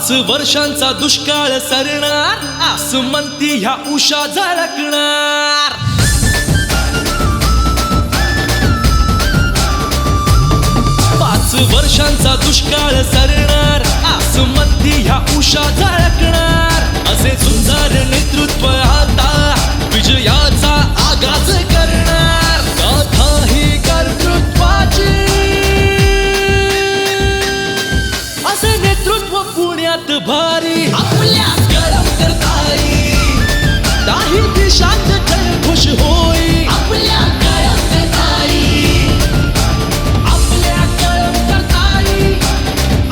5 वर्षांचा दुष्काळ सरणार, आसमंती ह्या उषा झळकणार. 5 वर्षांचा दुष्काळ सरणार, आसमंती ह्या उषा झळकणार. असे सुंदर नेतृत्व आता विजयाचा आगाज करणार. गाथा ही कर्तृत्वाची, असे नेतृत्व पुण्यात भारी. आपल्या गरम करताई नाही ती शांत जय खुश होई. आपल्या गरम करताई, आपल्या गरम करताई,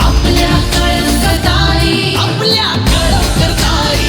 आपल्या गरम करताई, आपल्या गरम करताई.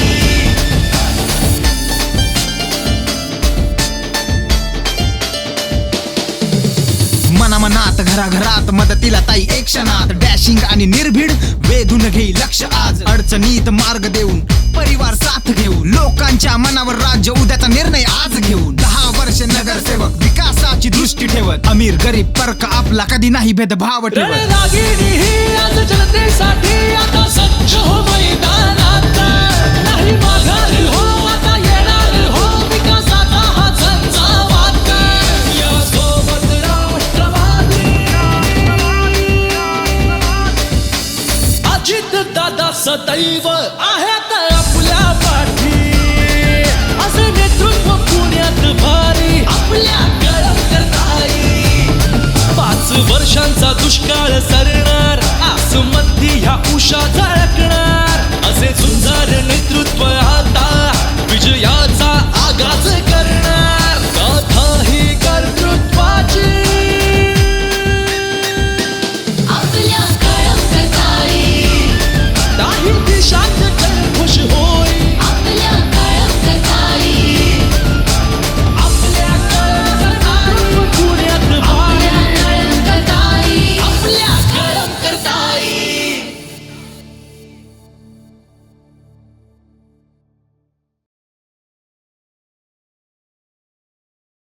मनामनात घराघरात मदतीला ताई एक क्षणात. डॅशिंग आणि निर्भीड वेधून घेई लक्ष आज. अडचणीत मार्ग देऊन परिवार साथ घेऊ. लोकांच्या मनावर राज्य उद्याचा निर्णय आज घेऊन. 10 वर्ष नगरसेवक विकासाची दृष्टी ठेवत. अमीर गरीब फरक आपला कधी नाही भेदभाव ठेवत. रणरागिणी ही आज जनतेसाठी आता सज्ज हो मैदानात. नाही माघारी हो, आता येणार हो विकासाचा हा झंझावात. यासोबत राष्ट्रवादी अजित दादा सदैव